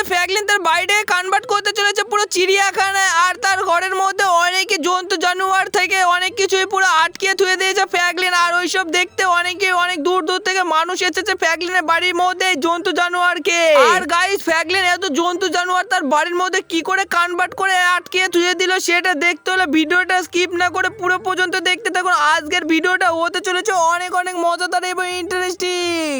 Franklin তার বাড়িটাকে convert করতে চলেছে পুরো চিড়িয়াখানায়। আর তার ঘরের মধ্যে অনেক জন্তু জানোয়ার থেকে অনেক কিছুই পুরো আটকে থুয়ে দিয়েছে ফ্র্যাঙ্কলিন। আর ওইসব দেখতে অনেক দূর দূর থেকে মানুষ এসেছে ফ্র্যাঙ্কলিনের বাড়ির মধ্যে জন্তু জানোয়ারকে। আর গাইস, ফ্র্যাঙ্কলিন এত জন্তু জানোয়ার তার বাড়ির মধ্যে কি করে কনভার্ট করে আটকে থুয়ে দিল সেটা দেখতে হলে ভিডিওটা স্কিপ না করে পুরো পর্যন্ত দেখতে থাকুন। আজকের ভিডিওটা হতে চলেছে অনেক মজাদার এবং ইন্টারেস্টিং।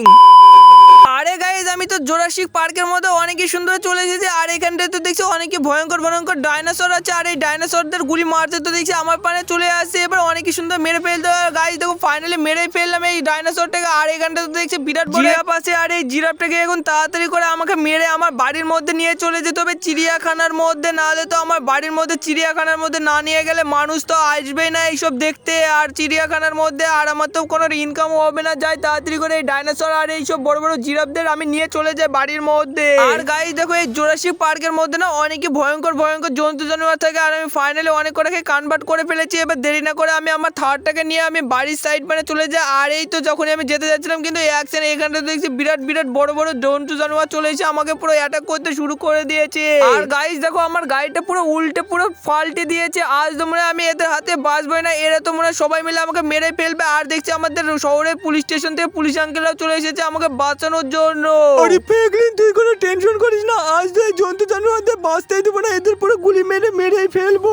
আরে গাইস, আমি তো জুরাসিক পার্কের মধ্যে অনেকই সুন্দর চলে এসেছি। আর এখানটায় তো দেখছি অনেকই ভয়ঙ্কর ডাইনোসর আছে। আর এই ডাইনোসরদের গুলি মারতে তো দেখছি আমার পানে চলে আসছে। এবার অনেকই সুন্দর মেরে ফেলতে হবে। গাইস দেখো, ফাইনালি মেরেই ফেললাম এই ডাইনোসরটাকে। আর এখানটা তো দেখছি বিরাট বড় জিরাফ আছে। আর এই জিরাফটাকে এখন তাড়াতাড়ি করে আমাকে মেরে আমার বাড়ির মধ্যে নিয়ে চলে যেতে হবে চিড়িয়াখানার মধ্যে। নাহলে তো আমার বাড়ির মধ্যে চিড়িয়াখানার মধ্যে না নিয়ে গেলে মানুষ তো আসবেই না এইসব দেখতে আর চিড়িয়াখানার মধ্যে। আর আমার তো কোনো ইনকামও হবে না। যাই তাড়াতাড়ি করে এই ডাইনোসর আর এইসব বড় বড় জিরাফদের আমি নিয়ে চলে যাই বাড়ির মধ্যে। আর গাইস দেখো, এই জুরাসিক পার্কের মধ্যে না অনেকই ভয়ঙ্কর জন্তু জানোয়ার থাকে। আর আমি ফাইনালি অনেক কটাকে কনভার্ট করে ফেলেছি। এবার দেরি না করে আমি আমার থার্ডটাকে নিয়ে আমি বাড়ির সাইড মানে চলে যাই। আর এই তো যখনই আমি যেতে যাচ্ছিলাম কিন্তু অ্যাকশন এখানটা দেখছি বিরাট বড় জন্তু জানোয়ার চলে এসে আমাকে পুরো অ্যাটাক করতে শুরু করে দিয়েছে। আর গাইস দেখো, আমার গাড়িটা পুরো উল্টে পুরো পাল্টে দিয়েছে। আজ তোমরা আমি এদের হাতে বাঁচবই না। এরা তোমরা সবাই মিলে আমাকে মেরে ফেলবে। আর দেখছি আমাদের শহরের পুলিশ স্টেশন থেকে পুলিশ আঙ্কেলরাও চলে এসেছে আমাকে বাঁচানোর জন্য। আরে ফ্র্যাঙ্কলিন, তুই কোনো টেনশন করিস না। আজ তো এই জন্তু জানোয়ারদের বাঁচতেই দেবো না, এদের পুরো গুলি মেরেই ফেলবো।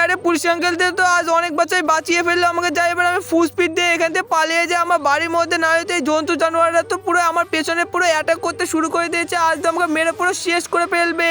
আরে পুলিশ আঙ্কেলদের তো আজ অনেক বাচ্চাই বাঁচিয়ে ফেললো আমাকে। যাই এবার আমি ফুল স্পিড দিয়ে এখান থেকে পালিয়ে যাই আমার বাড়ির মধ্যে। না হয়তো এই জন্তু জানোয়াররা তো পুরো আমার পেছনে পুরো অ্যাটাক করতে শুরু করে দিয়েছে। আজ তো আমাকে মেরে পুরো শেষ করে ফেলবে।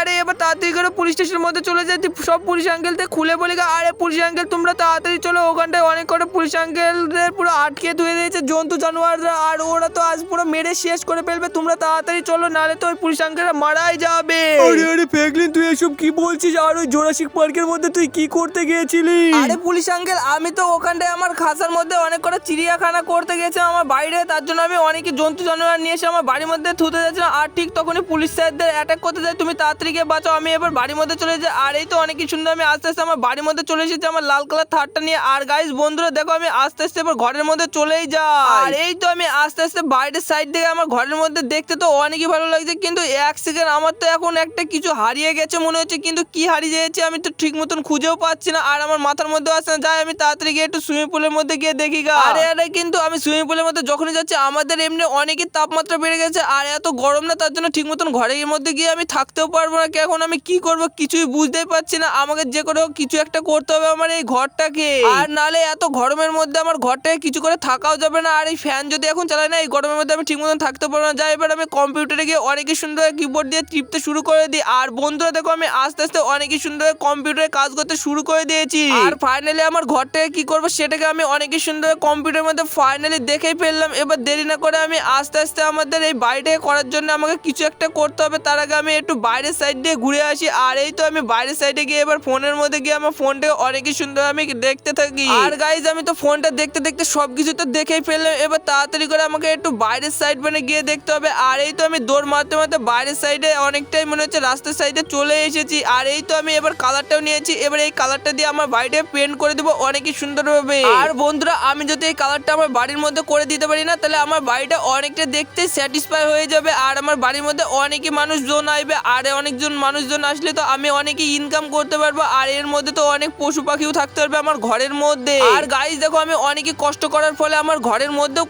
আরে এবার তাড়াতাড়ি করে পুলিশ স্টেশনের মধ্যে চলে যাই। সব পুলিশ আঙ্কেলদের খুলে বলি, আরে পুলিশ আঙ্কেল তোমরা তাড়াতাড়ি চলো, ওখানটায় অনেক করে পুলিশ আঙ্কেলদের পুরো আটকে ধুয়ে দিয়েছে জন্তু জানোয়াররা। আর ওরা তো আজ পুরো মেরে শেষ করে ফেলবে। তোমরা তাড়াতাড়ি চলো, নাহলে তো ওই পুলিশ আঙ্কেলরা মারাই যাবে। আরে ফ্র্যাঙ্কলিন, তুই এসব কি বলছিস? আর ওই জুরাসিক পার্কের মধ্যে তুই কি করতে গিয়েছিলি? আরে পুলিশ আঙ্কেল, আমি তো ওখানটায় আমার খাঁচার মধ্যে অনেক করে চিড়িয়াখানা করতে গেছিলাম আমার বাইরে। তার জন্য আমি অনেক জন্তু জানোয়ার নিয়ে এসে আমার বাড়ির মধ্যে থুতে যাচ্ছিলাম। আর ঠিক তখনই পুলিশ স্যারদের অ্যাটাক করতে যায়। তুমি তাড়াতাড়ি গিয়ে বাঁচাও, আমি এবার বাড়ির মধ্যে চলে যাই। আর এই তো অনেকই সুন্দর আমি আস্তে আস্তে আমার বাড়ির মধ্যে চলে এসেছি আমার লাল কালার থারটা নিয়ে। আর গাইস বন্ধুরা দেখো, আমি আস্তে আস্তে এবার ঘরের মধ্যে চলেই যাই। আর এই তো আমি আস্তে আস্তে বাইরের সাইড থেকে আমার ঘরের মধ্যে দেখতে তো অনেকই ভালো লাগছে। কিন্তু এক সেকেন্ড আমার তো এখন একটা কিছু হারিয়ে গেছে মনে হচ্ছে। কিন্তু কি হারিয়ে যাচ্ছে আমি তো ঠিক মতন খুঁজেও পাচ্ছি না। আর আমার মাথার মধ্যে আসছে না। যাই আমি তাড়াতাড়ি গিয়ে একটু সুইমিং পুলের মধ্যে গিয়ে দেখি গা। আরে কিন্তু আমি সুইমিং পুলের মধ্যে যখনই যাচ্ছি আমাদের এমনি অনেকই তাপমাত্রা বেড়ে গেছে। আর এত গরম না, তার জন্য ঠিক মতন ঘরের মধ্যে গিয়ে আমি থাকতেও পারবো না। এখন আমি কি করব কিছুই বুঝতেই পারছি না। আমাকে যে করে হোক কিছু একটা করতে হবে আমার এই ঘরটাকে। আর নালে এত গরমের মধ্যে আমার ঘরটাকে কিছু করে থাকাও যাবে না। আর এই ফ্যান যদি এখন চালাই না, এই গরমের মধ্যে আমি ঠিক মতন থাকতে পারবো না। যাই এবার আমি কম্পিউটারে গিয়ে অনেকই সুন্দর কিবোর্ড দিয়ে টিপতে শুরু করে দিই। আর বন্ধুরা দেখো, আমি আস্তে আস্তে অনেকই সুন্দর কম্পিউটারে কাজ করতে শুরু করে দিয়েছি। আর ফাইনালি আমার ঘরটাকে কি করবো সেটাকে আমি অনেকই সুন্দর কম্পিউটারের মধ্যে ফাইনালি দেখেই ফেললাম। এবার দেরি না করে আমি আস্তে আস্তে আমাদের এই বাড়িটাকে করার জন্য আমাকে কিছু একটা করতে হবে। তার আগে আমি একটু বাইরের সাইড দিয়ে ঘুরে আসি। আর এই তো আমি বাইরের সাইডে গিয়ে এবার ফোনের মধ্যে গিয়ে আমার ফোনটাকে অনেকই সুন্দর আমি দেখতে থাকি। আর গাইজ আমি তো ফোনটা দেখতে দেখতে সবকিছু তো দেখেই ফেললাম। এবার তাড়াতাড়ি করে আমাকে একটু বাইরের সাইড মানে গিয়ে দেখতে হবে। আর এই তো আমি দৌড় মারতে মারতে বাইরের সাইডে অনেকটাই মনে হচ্ছে রাস্তার সাইডে চলে এসেছি। আর এই তো আমি এবার কালারটাও নিয়েছি। এবার এই কালারটা দিয়ে আমার বাড়িটাকে পেন্ট করে দেবো অনেকই সুন্দরভাবে। আর বন্ধুরা, আমি যদি এই কালারটা আমার বাড়ির মধ্যে করে দিতে পারি না, তাহলে আমার বাড়িটা অনেকটা দেখতে স্যাটিসফাই হয়ে যাবে। আর আমার বাড়ির মধ্যে অনেকই মানুষজন আসবে। আর অনেকজন মানুষজন আসলে তো আমি অনেকই ইনকাম করতে পারবো। আর এর মধ্যে তো অনেক পশু পাখিও থাকতে পারবে আমার ঘরের মধ্যে। আর গাইস দেখো, আমি অনেকই কষ্ট করার ফলে আমার ঘরের মধ্যেও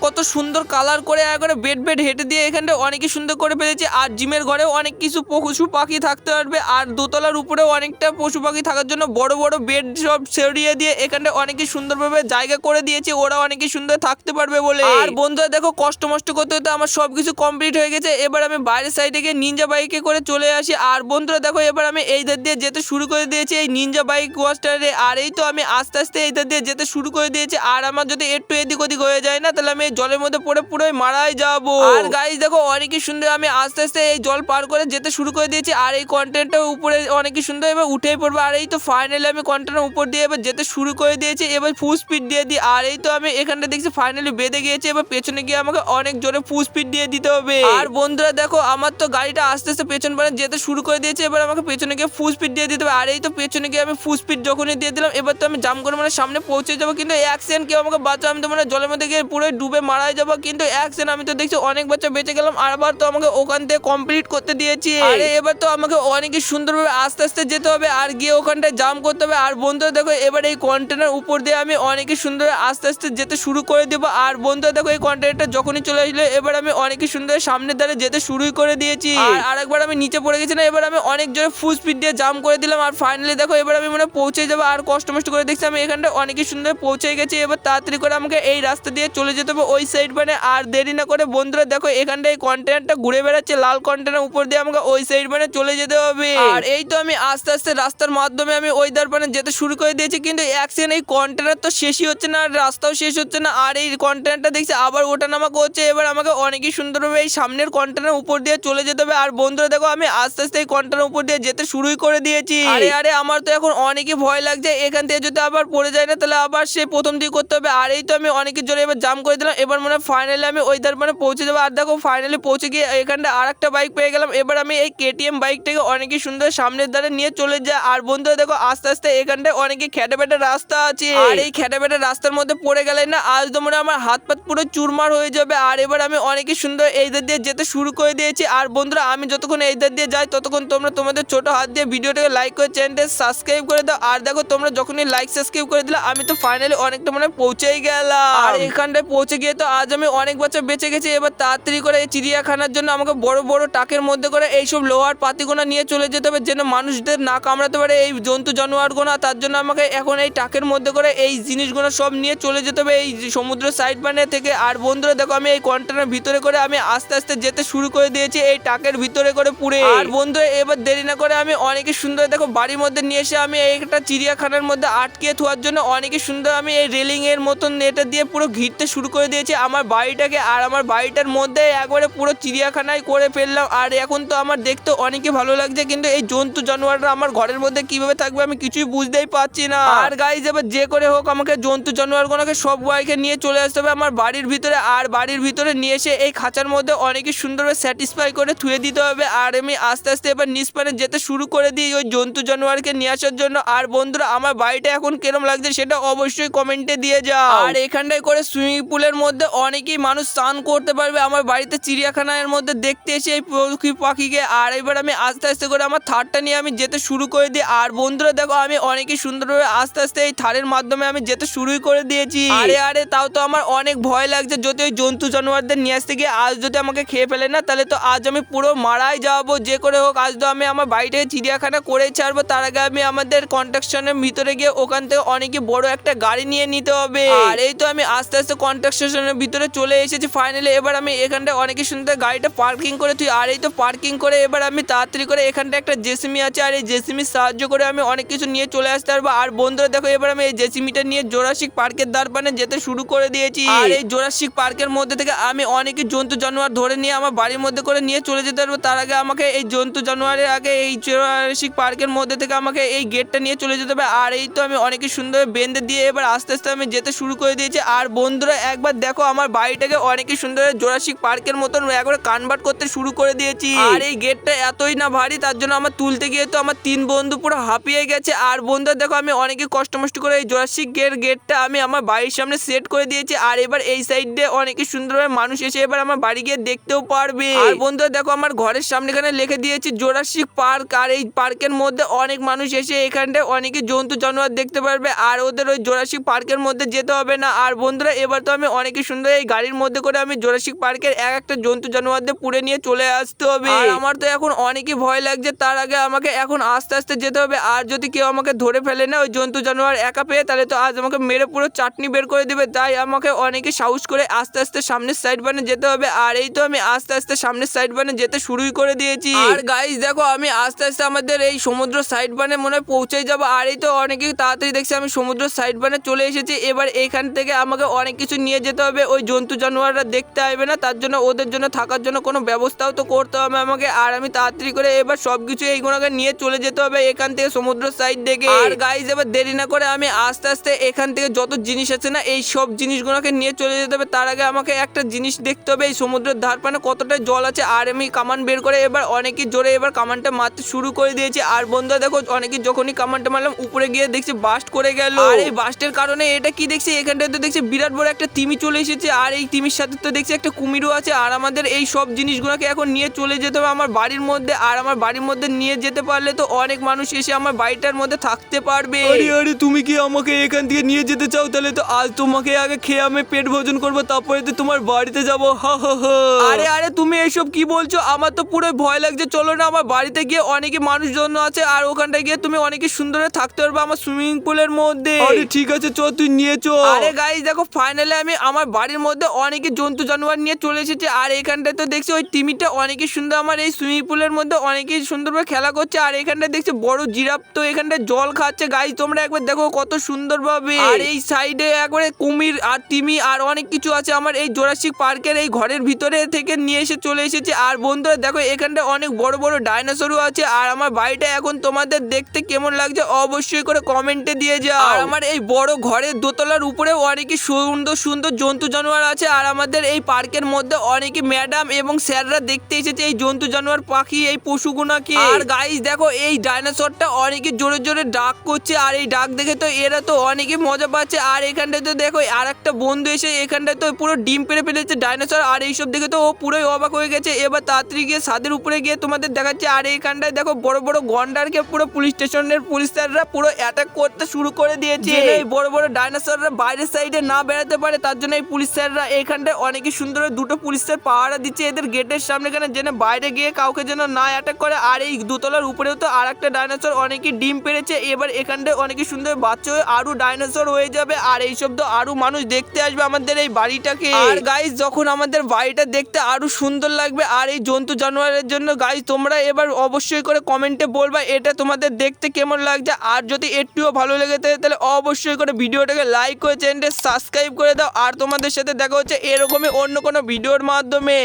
কত সুন্দর কালার করে একবারে বেড হেঁটে দিয়ে এখানটা অনেকই সুন্দর করে ফেলেছি। আর জিমের ঘরেও অনেক কিছু পশু পাখি থাকতে পারবে। আর দোতলার উপরেও অনেকটা পশু পাখি থাকার জন্য বড় বেড সব ছড়িয়ে দিয়ে এখানটা অনেকই সুন্দরভাবে জায়গা করে দিয়েছি। ওরা অনেকই সুন্দর থাকতে পারবে বলে। আর বন্ধুরা দেখো, কষ্ট করতে করতে আমার সবকিছু কমপ্লিট হয়ে গেছে। এবার আমি বাইরের সাইডে গিয়ে নিনজা বাইকে করে চলে আসি। আর বন্ধুরা দেখো, এবার আমি এই ধার দিয়ে যেতে শুরু করে দিয়েছি এই নিনজা বাইক ওয়াস্টারে। আর এই তো আমি আস্তে আস্তে এই ধার দিয়ে যেতে শুরু করে দিয়েছি। আর আমার যদি একটু এদিক ওদিক হয়ে যায় না, তাহলে আমি এই জলের মধ্যে পড়ে পুরোই মারাই যাবো। আর গাইস দেখো, অনেকই সুন্দর আমি আস্তে আস্তে এই জল পার করে যেতে শুরু করে দিয়েছি। আর এই কন্টেন্টটা উপরে অনেকই সুন্দর এবার উঠেই পড়বে। আর এই তো ফাইনালি আমি কন্টেন্টের উপর দিয়ে এবার যেতে শুরু করে দিয়েছি। এবার ফুল স্পিড দিয়ে দিই। আর এই তো আমি এখানটা দেখছি ফাইনালি বেঁধে গিয়েছে। এবার পেছনে গিয়ে আমাকে অনেক জোরে ফুল স্পিড দিয়ে দিতে হবে। আর বন্ধুরা দেখো, আমার তো গাড়িটা আস্তে আস্তে পেছন পানে যেতে শুরু করে দিয়েছে। এবার আমাকে পেছনে গিয়ে ফুল স্পিড দিয়ে দিতে হবে। আর এই তো পেছনে গিয়ে আমি ফুল স্পিড যখনই দিয়ে দিলাম, এবার তো আমি জাম করে মানে সামনে পৌঁছে যাবো। কিন্তু অ্যাক্সিডেন্ট কেউ আমাকে বাঁচাও, আমি তো মানে জলের মধ্যে গিয়ে পুরো ডুবে মারাই যাবো। কিন্তু অ্যাক্সিডেন্ট আমি তো দেখছি অনেক বাচ্চা বেঁচে গেলাম। আর আবার তো আমাকে ওখান থেকে কমপ্লিট করতে দিয়েছি। আরে এবার তো আমাকে অনেক সুন্দরভাবে আস্তে আস্তে যেতে হবে আর গিয়ে ওখানটায় জাম্প করতে হবে। আর বন্ধুরা দেখো এবার এই কন্টেনার উপর দিয়ে আমি অনেক সুন্দর আস্তে আস্তে যেতে শুরু করে দেবো। আর বন্ধুরা দেখো এই কন্টেনারটা যখনই চলে আসলো এবার আমি অনেক সুন্দর সামনের দ্বারে যেতে শুরুই করে দিয়েছি। আর আরেকবার আমি নিচে পড়ে গেছি না, এবার আমি অনেক জোরে ফুল স্পিড দিয়ে জাম্প করে দিলাম। আর ফাইনালি দেখো এবার আমি মানে পৌঁছে যাবো। আর কষ্ট মষ্ট করে দেখছি আমি এখানটা অনেক সুন্দর পৌঁছে গেছি। এবার তাড়াতাড়ি করে আমাকে এই রাস্তা দিয়ে চলে যেতে হবে ওই সাইড মানে। আর দেরি না করে বন্ধুরা দেখো এখানটা এই কন্টেনারটা ঘুরে বেড়াচ্ছে, লাল কন্টেনার উপর দিয়ে আমাকে ওই সাইড মানে চলে যেতে হবে। আর এই তো আমি আস্তে আস্তে রাস্তার মাধ্যমে আমি ওই দরবারে যেতে শুরু করে দিয়েছি, কিন্তু এক সেকেন্ড এই কন্টেনার তো শেষই হচ্ছে না, আর রাস্তাও শেষ হচ্ছে না। আর এই কন্টেনারটা দেখছি আবার ওঠানামা করছে। এবার আমাকে অনেকই সুন্দরভাবে এই সামনের কন্টেনার উপর দিয়ে চলে যেতে হবে। আর বন্ধুরা দেখো আমি আস্তে আস্তে এই কন্টেনার উপর দিয়ে যেতে শুরুই করে দিয়েছি। আরে আরে আমার তো এখন অনেকই ভয় লাগছে, এখান থেকে যদি আবার পড়ে যায় না তাহলে আবার সে প্রথম দিকে করতে হবে। আর এই তো আমি অনেকের জোরে এবার জাম্প করে দিলাম। এবার মনে হয় ফাইনালি আমি ওই দরবারে পৌঁছে যাবো। আর দেখো ফাইনালি পৌঁছে গিয়ে এখানটা আর একটা বাইক পেয়ে গেলাম। এবার আমি এই কেটিএম বাইকটাকে অনেকই সুন্দর সামনের দ্বারে নিয়ে চলে যায়। আর বন্ধুরা দেখো আস্তে আস্তে এখানটায় অনেকই খেটে বেটে রাস্তা আছে। আর এই খেটে বেটে রাস্তার মধ্যে পড়ে গেলে না আজ তো মনে হয় আমার হাত পাত পুরো চুরমার হয়ে যাবে। আর এবার আমি অনেকই সুন্দর এই ধার দিয়ে যেতে শুরু করে দিয়েছি। আর বন্ধুরা আমি যতক্ষণ এই ধার দিয়ে যাই ততক্ষণ তোমরা তোমাদের ছোট হাত দিয়ে ভিডিওটাকে লাইক করে চ্যানেলটা সাবস্ক্রাইব করে দাও। আর দেখো তোমরা যখনই লাইক সাবস্ক্রাইব করে দিলে আমি তো ফাইনালি অনেকটা মনে হয় পৌঁছেই গেলাম। আর এখানটায় পৌঁছে গিয়ে তো আজ আমি অনেক বাচ্চা বেঁচে গেছি। এবার তাড়াতাড়ি করে এই চিড়িয়াখানার জন্য আমাকে বড় বড় টাকের মধ্যে করে এইসব লোহার পাতিগোনা নিয়ে চলে যেতে হবে যেন মানুষদের না কামড়াতে পারে এই জন্তু জানোয়ারগুলো। তার জন্য আমাকে এখন এই টাকের মধ্যে করে এই জিনিসগুলো সব নিয়ে চলে যেতে হবে এই সমুদ্র সাইড মানে থেকে। আর বন্ধুরা দেখো আমি এই কন্টেনার ভিতরে করে আমি আস্তে আস্তে যেতে শুরু করে দিয়েছি এই টাকের ভিতরে করে পুরে। আর বন্ধুরা এবার দেরি না করে আমি অনেকই সুন্দর দেখো বাড়ির মধ্যে নিয়ে এসে আমি একটা চিড়িয়াখানার মধ্যে আটকে থাকার জন্য অনেকই সুন্দর আমি এই রেলিং এর মতন নেটে দিয়ে পুরো ঘিরতে শুরু করে দিয়েছি আমার বাড়িটাকে। আর আমার বাড়িটার মধ্যে একবারে পুরো চিড়িয়াখানায় করে ফেললাম। আর এখন তো আমার দেখতে অনেকই ভালো লাগছে, কিন্তু এই জন্তু জানোয়াররা আমার ঘরের মধ্যে কিভাবে থাকবে আমি কিছুই বুঝতেই পারছি না। আর গাইজ এবার যে করে হোক আমাকে জন্তু জানোয়ারগুলোকে সব গাইকে নিয়ে চলে আসতে হবে আমার বাড়ির ভিতরে। আর বাড়ির ভিতরে নিয়ে এসে এই খাঁচার মধ্যে অনেকই সুন্দরভাবে স্যাটিসফাই করে থুয়ে দিতে হবে। আর আমি আস্তে আস্তে এবার নিষ্পানে যেতে শুরু করে দিই ওই জন্তু জানোয়ারকে নিয়ে আসার জন্য। আর বন্ধুরা আমার বাড়িটা এখন কিরম লাগছে সেটা অবশ্যই কমেন্টে দিয়ে যাও। আর এখানটায় করে সুইমিং পুলের মধ্যে অনেকেই মানুষ স্নান করতে পারবে আমার বাড়িতে চিড়িয়াখানার মধ্যে দেখতে এসে এই পশু পাখিকে। আর এবার আমি আস্তে আস্তে করে আমার থারটা নিয়ে আমি যেতে শুরু করে দিই। আর বন্ধুরা দেখো আমি অনেকই সুন্দরভাবে আস্তে আস্তে এই থারের মাধ্যমে আমি যেতে শুরুই করে দিয়েছি। আরে আরে তাও তো আমার অনেক ভয় লাগছে, যদি ওই জন্তু জানোয়ারদের নিয়ে আসতে গিয়ে আজ যদি আমাকে খেয়ে ফেলে না তাহলে তো আজ আমি পুরো মারাই যাবো। যে করে হোক আজ তো আমি আমার বাড়িটাকে চিড়িয়াখানা করেই ছাড়বো। তার আগে আমি আমাদের কনস্ট্রাকশনের ভিতরে গিয়ে ওখান থেকে অনেকই বড় একটা গাড়ি নিয়ে নিতে হবে। আর এই তো আমি আস্তে আস্তে কনস্ট্রাকশনের ভিতরে চলে এসেছি ফাইনালি। এবার আমি এখানটা অনেকই সুন্দর গাড়িটা পার্কিং করে তুই। আর এই তো পার্কিং করে এবার আমি তাড়াতাড়ি করে এখানটা একটা জেসিমি আছে, আর এই জেসিমির সাহায্য করে আমি অনেক কিছু নিয়ে চলে আসতে পারবো। আর বন্ধুরা দেখো এবার আমি এই জেসিমিটা নিয়ে জোরাসিক পার্কের দ্বারপানে যেতে শুরু করে দিয়েছি। আর এই জোরাসিক পার্কের মধ্যে থেকে আমি অনেকই জন্তু জানোয়ার ধরে নিয়ে আমার বাড়ির মধ্যে করে নিয়ে চলে যেতে পারবো। তার আগে আমাকে এই জন্তু জানোয়ারের আগে এই জোরাসিক পার্কের মধ্যে থেকে আমাকে এই গেটটা নিয়ে চলে যেতে হবে। আর এই তো আমি অনেকই সুন্দর বেঁধে দিয়ে এবার আস্তে আস্তে আমি যেতে শুরু করে দিয়েছি। আর বন্ধুরা একবার দেখো আমার বাড়িটাকে অনেকই সুন্দর জোরাসিক পার্কের মতন একবার কনভার্ট করতে শুরু করে দিয়েছি। আর এই গেটটা এতই না ভারী তার জন্য আমার তুলতে গিয়ে তো আমার 3 বন্ধু পুরো হাঁপিয়ে গেছে। আর বন্ধুরা দেখো আমি অনেকই কষ্ট মষ্ট করে এই জোরাসিক গেটটা আমি আমার বাড়ির সামনে সেট করে দিয়েছি। আর এবার এই সাইড দিয়ে অনেকই সুন্দরভাবে মানুষ এসে এবার আমার বাড়ি গিয়ে দেখতেও পারবে। আর বন্ধুরা দেখো আমার ঘরের সামনে এখানে লিখে দিয়েছি জোরাসিক পার্ক। আর এই পার্কের মধ্যে অনেক মানুষ এসে এখানটায় অনেকই জন্তু জানোয়ার দেখতে পারবে। আর ওদের ওই জোরাসিক পার্কের মধ্যে যেতে হবে না। আর বন্ধুরা এবার তো আমি অনেকই সুন্দর এই গাড়ির মধ্যে করে আমি জোরাসিক পার্কের একটা জন্তু জানোয়ারদের পুড়ে নিয়ে চলে আসতে হবে। আর আমার তো এখন অনেকই ভয় লাগছে, তার আগে আমাকে এখন আস্তে আস্তে যেতে হবে। আর যদি কেউ আমাকে ধরে ফেলে না ওই জন্তু জানোয়ার একা পেয়ে তাহলে তো আজ আমাকে মেরে পুরো চাটনি বের করে দিবে। তাই আমাকে অনেকে সাহস করে আস্তে আস্তে সামনের সাইড বানে যেতে হবে। আর এই তো আমি আস্তে আস্তে সামনের সাইড বানে যেতে শুরুই করে দিয়েছি। আর গাইস দেখো আমি আস্তে আস্তে আমাদের এই সমুদ্র সাইড বানে মনে হয় পৌঁছে যাবো। আর এই তো অনেকেই তাড়াতাড়ি দেখছি আমি সমুদ্র সাইড বানে চলে এসেছি। এবার এখান থেকে আমাকে অনেক কিছু নিয়ে যেতে হবে, ওই জন্তু জানোয়াররা দেখতে আসবে না তার জন্য ওদের জন্য থাকার জন্য কোনো ব্যবস্থাও তো করতে হবে আমাকে। আর আমি তাড়াতাড়ি করে এবার সবকিছু এইগুলোকে নিয়ে চলে যেতে হবে এখান থেকে সমুদ্র সাইড থেকে। আর গাইস এবার দেরি না করে আমি আস্তে আস্তে এখান থেকে যত জিনিস আছে না এই সব জিনিসগুলোকে নিয়ে চলে যেতে হবে। তার আগে আমাকে একটা জিনিস দেখতে হবে এই সমুদ্রের ধারপানে কতটা জল আছে। আর আমি কামান বের করে এবার অনেকই জোরে এবার কামানটা মারতে শুরু করে দিয়েছি। আর বন্ধুরা দেখো অনেকই যখনই কামানটা মারলাম উপরে গিয়ে দেখছি বাস্ট করে গেল। আর এই বাস্টের কারণে এটা কি দেখছি এখানটাতে দেখছি বিরাট বড় একটা তিমি চলে এসেছে। আর এই তিমির সাথে তো দেখছি একটা কুমিরও আছে। আর আমাদের এই সব জিনিসগুলোকে এখন নিয়ে চলে যেতে হবে আমার বাড়ির মধ্যে। আর আমার বাড়ির মধ্যে নিয়ে যেতে পারলে তো অনেক মানুষ এসে আমার বাড়িটার মধ্যে থাকতে পারবে। আরে আরে তুমি কি আমাকে এখান থেকে নিয়ে যেতে চাও? তাহলে তো আজ তোমাকে আগে খেয়ে আমি পেট ভোজন করবো, তারপরে তো তোমার বাড়িতে যাবো। হা হা হা। আরে আরে তুমি এসব কি বলছো? আমার তো পুরো ভয় লাগছে। চলো না আমার বাড়িতে গিয়ে অনেকে মানুষজন আছে, আর ওখানটায় গিয়ে তুমি অনেকে সুন্দর থাকতে পারবে আমার সুইমিং পুলের মধ্যে। আরে ঠিক আছে, চ তুই নিয়ে চ। আরে গাইস দেখো, ফাইনালি আমি আমার বাড়ির মধ্যে অনেকে জন্তু জানোয়ার নিয়ে চলে এসেছি। আর এখানটায় তো দেখছি ওই টিমিটা অনেকই সুন্দর আমার এই সুইমিং পুলের মধ্যে অনেকেই সুন্দরভাবে খেলা করছে। আর এখানটায় দেখছি বড় জিরাফ তো এখানটায় জল খাচ্ছে। গাইস তোমরা একবার দেখো কত সুন্দরভাবে। আর এই সাইডে একবারে কুমির আর তিমি আর অনেক কিছু আছে আমার এই জুরাসিক পার্কের এই ঘরের ভিতরে থেকে নিয়ে এসে চলে এসেছি। আর বন্ধুরা দেখো এখানটায় অনেক বড় বড় ডাইনোসরও আছে। আর আমার বাড়িটা এখন তোমাদের দেখতে কেমন লাগছে অবশ্যই করে কমেন্টে দিয়ে যাও। আর আমার এই বড় ঘরের দোতলার উপরে অনেকই সুন্দর সুন্দর জন্তু জানোয়ার আছে। আর আমাদের এই পার্কের মধ্যে অনেকে ম্যাডাম এবং স্যাররা দেখতে এসেছে এই জন্তু জানোয়ার পাখি এই পশুগুনাকে। আর গাইস দেখো এই ডাইনোসরটা অনেকে জোরে জোরে ডাক করছে। আর এই ডাক দেখে তো এরা তো অনেকে মজা পাচ্ছে। আর এখানটায় তো দেখো আর একটা বন্ধু এসে এখানটায় তো পুরো ডিম পেড়ে ফেলেছে ডাইনোসর। আর এইসব দেখে তো ও পুরোই অবাক হয়ে গেছে। এবার তাড়াতাড়ি গিয়ে ছাদের উপরে গিয়ে তোমাদের দেখাচ্ছে। আর এইখানটায় দেখো বড় বড় গন্ডারকে পুরো পুলিশ স্টেশনের পুলিশ স্যাররা পুরো অ্যাটাক করতে শুরু করে দিয়েছে। এই বড় বড় ডাইনোসররা বাইরের সাইডে না বেড়াতে পারে, তার জন্য এই পুলিশ স্যাররা এইখানটায় অনেক সুন্দর দুটো পুলিশ স্যার পাহারা দিচ্ছে এদের গেটের সামনে, কেন যেন বাইরে গিয়ে কাউকে যেন না অ্যাটাক করে। আর এই দোতলার উপরেও তো আর একটা ডাইনোসর অনেকই ডিম পেড়েছে। এবার এখানটায় অনেকই সুন্দর বাচ্চা হয়ে আরো ডাইনোসর হয়ে যাবে। আর এইসব তো আরো মানুষ দেখতে আসবে আমাদের এই বাড়িটাকে। আর গাইস যখন আমাদের বাড়িটা দেখতে আরো সুন্দর লাগবে আর এই জন্তু জানোয়ারের জন্য গাইস তোমরা এবার অবশ্যই করে কমেন্টে বলবা এটা তোমাদের দেখতে কেমন লাগছে। আর যদি একটুও ভালো লেগে থাকে তাহলে অবশ্যই করে ভিডিওটাকে লাইক করে চ্যানেলটা সাবস্ক্রাইব করে দাও। আর তোমাদের সাথে দেখা হচ্ছে এরকমই অন্য কোনো ভিডিওর মাধ্যমে।